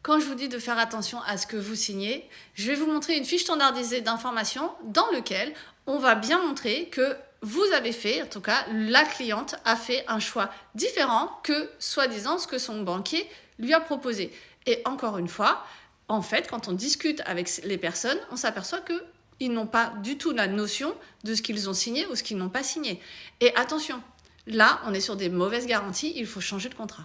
Quand je vous dis de faire attention à ce que vous signez, je vais vous montrer une fiche standardisée d'informations dans laquelle on va bien montrer que vous avez fait, en tout cas la cliente a fait un choix différent que soi-disant ce que son banquier lui a proposé. Et encore une fois, en fait, quand on discute avec les personnes, on s'aperçoit qu'ils n'ont pas du tout la notion de ce qu'ils ont signé ou ce qu'ils n'ont pas signé. Et attention, là, on est sur des mauvaises garanties, il faut changer de contrat.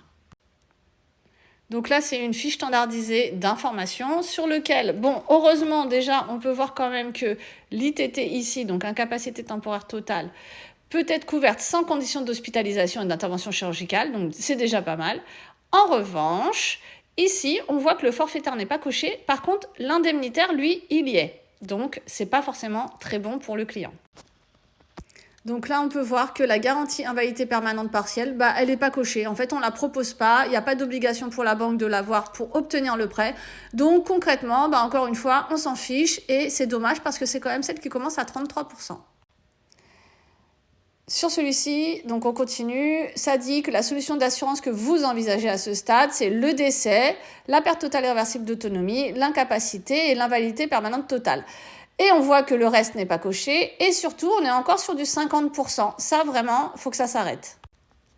Donc là, c'est une fiche standardisée d'informations sur lequel, bon, heureusement, déjà, on peut voir quand même que l'ITT ici, donc incapacité temporaire totale, peut être couverte sans condition d'hospitalisation et d'intervention chirurgicale, donc c'est déjà pas mal. En revanche, ici, on voit que le forfaitaire n'est pas coché. Par contre, l'indemnitaire, lui, il y est. Donc, c'est pas forcément très bon pour le client. Donc là, on peut voir que la garantie invalidité permanente partielle, elle n'est pas cochée. En fait, on ne la propose pas. Il n'y a pas d'obligation pour la banque de l'avoir pour obtenir le prêt. Donc concrètement, encore une fois, on s'en fiche et c'est dommage parce que c'est quand même celle qui commence à 33%. Sur celui-ci, donc on continue, ça dit que la solution d'assurance que vous envisagez à ce stade, c'est le décès, la perte totale et irréversible d'autonomie, l'incapacité et l'invalidité permanente totale. Et on voit que le reste n'est pas coché. Et surtout, on est encore sur du 50%. Ça, vraiment, il faut que ça s'arrête.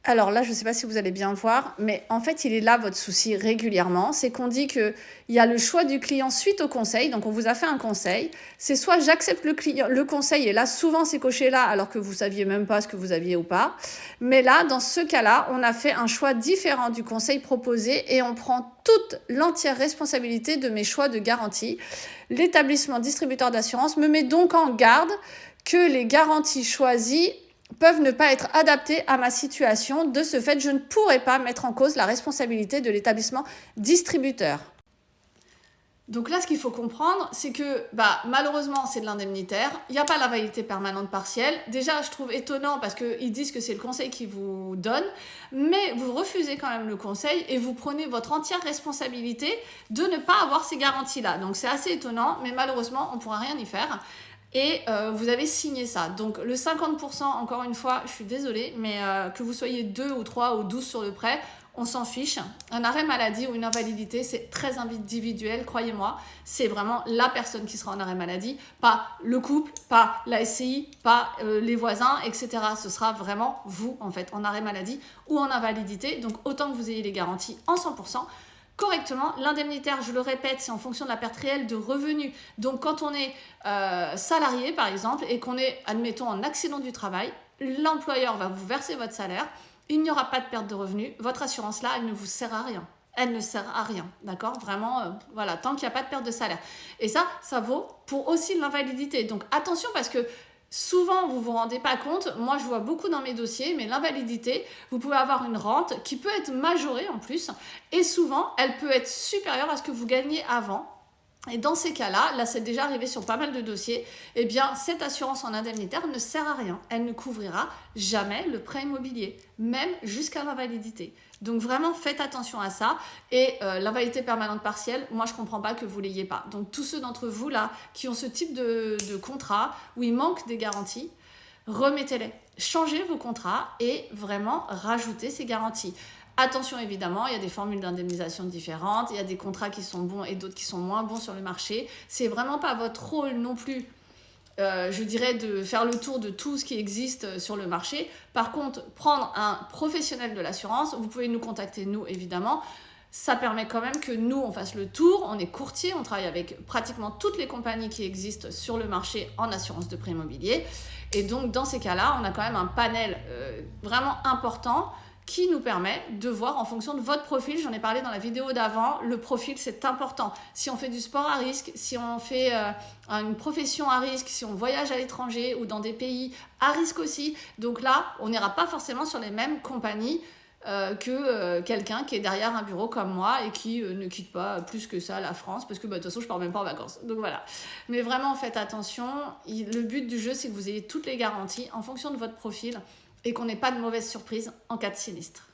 Alors là, je ne sais pas si vous allez bien voir, mais en fait, il est là votre souci régulièrement. C'est qu'on dit qu'il y a le choix du client suite au conseil. Donc, on vous a fait un conseil. C'est soit j'accepte le conseil, et là, souvent, c'est coché là, alors que vous ne saviez même pas ce que vous aviez ou pas. Mais là, dans ce cas-là, on a fait un choix différent du conseil proposé et on prend toute l'entière responsabilité de mes choix de garantie. L'établissement distributeur d'assurance me met donc en garde que les garanties choisies peuvent ne pas être adaptées à ma situation. De ce fait, je ne pourrai pas mettre en cause la responsabilité de l'établissement distributeur. Donc là, ce qu'il faut comprendre, c'est que malheureusement, c'est de l'indemnitaire. Il n'y a pas la validité permanente partielle. Déjà, je trouve étonnant parce qu'ils disent que c'est le conseil qui vous donne, mais vous refusez quand même le conseil et vous prenez votre entière responsabilité de ne pas avoir ces garanties-là. Donc c'est assez étonnant, mais malheureusement, on ne pourra rien y faire. Et vous avez signé ça. Donc le 50%, encore une fois, je suis désolée, mais que vous soyez 2 ou 3 ou 12 sur le prêt, on s'en fiche. Un arrêt maladie ou une invalidité, c'est très individuel, croyez-moi. C'est vraiment la personne qui sera en arrêt maladie, pas le couple, pas la SCI, pas les voisins, etc. Ce sera vraiment vous, en fait, en arrêt maladie ou en invalidité. Donc autant que vous ayez les garanties en 100%. Correctement, l'indemnitaire, je le répète, c'est en fonction de la perte réelle de revenus. Donc quand on est salarié par exemple et qu'on est, admettons, en accident du travail, l'employeur va vous verser votre salaire, il n'y aura pas de perte de revenus, votre assurance là, elle ne vous sert à rien. Elle ne sert à rien, d'accord? Vraiment, voilà, tant qu'il n'y a pas de perte de salaire. Et ça vaut pour aussi l'invalidité. Donc attention parce que souvent, vous ne vous rendez pas compte, moi je vois beaucoup dans mes dossiers, mais l'invalidité, vous pouvez avoir une rente qui peut être majorée en plus, et souvent, elle peut être supérieure à ce que vous gagnez avant. Et dans ces cas-là, là c'est déjà arrivé sur pas mal de dossiers, eh bien cette assurance en indemnitaire ne sert à rien. Elle ne couvrira jamais le prêt immobilier, même jusqu'à l'invalidité. Donc vraiment faites attention à ça. Et l'invalidité permanente partielle, moi je ne comprends pas que vous ne l'ayez pas. Donc tous ceux d'entre vous là qui ont ce type de contrat où il manque des garanties, remettez-les. Changez vos contrats et vraiment rajoutez ces garanties. Attention évidemment, il y a des formules d'indemnisation différentes, il y a des contrats qui sont bons et d'autres qui sont moins bons sur le marché. C'est vraiment pas votre rôle non plus, je dirais, de faire le tour de tout ce qui existe sur le marché. Par contre, prendre un professionnel de l'assurance, vous pouvez nous contacter nous évidemment. Ça permet quand même que nous, on fasse le tour. On est courtier, on travaille avec pratiquement toutes les compagnies qui existent sur le marché en assurance de prêt immobilier. Et donc, dans ces cas-là, on a quand même un panel vraiment important qui nous permet de voir en fonction de votre profil. J'en ai parlé dans la vidéo d'avant. Le profil, c'est important. Si on fait du sport à risque, si on fait une profession à risque, si on voyage à l'étranger ou dans des pays à risque aussi. Donc là, on n'ira pas forcément sur les mêmes compagnies que quelqu'un qui est derrière un bureau comme moi et qui ne quitte pas plus que ça la France parce que de toute façon je pars même pas en vacances, donc voilà. Mais vraiment faites attention, le but du jeu c'est que vous ayez toutes les garanties en fonction de votre profil et qu'on n'ait pas de mauvaises surprises en cas de sinistre.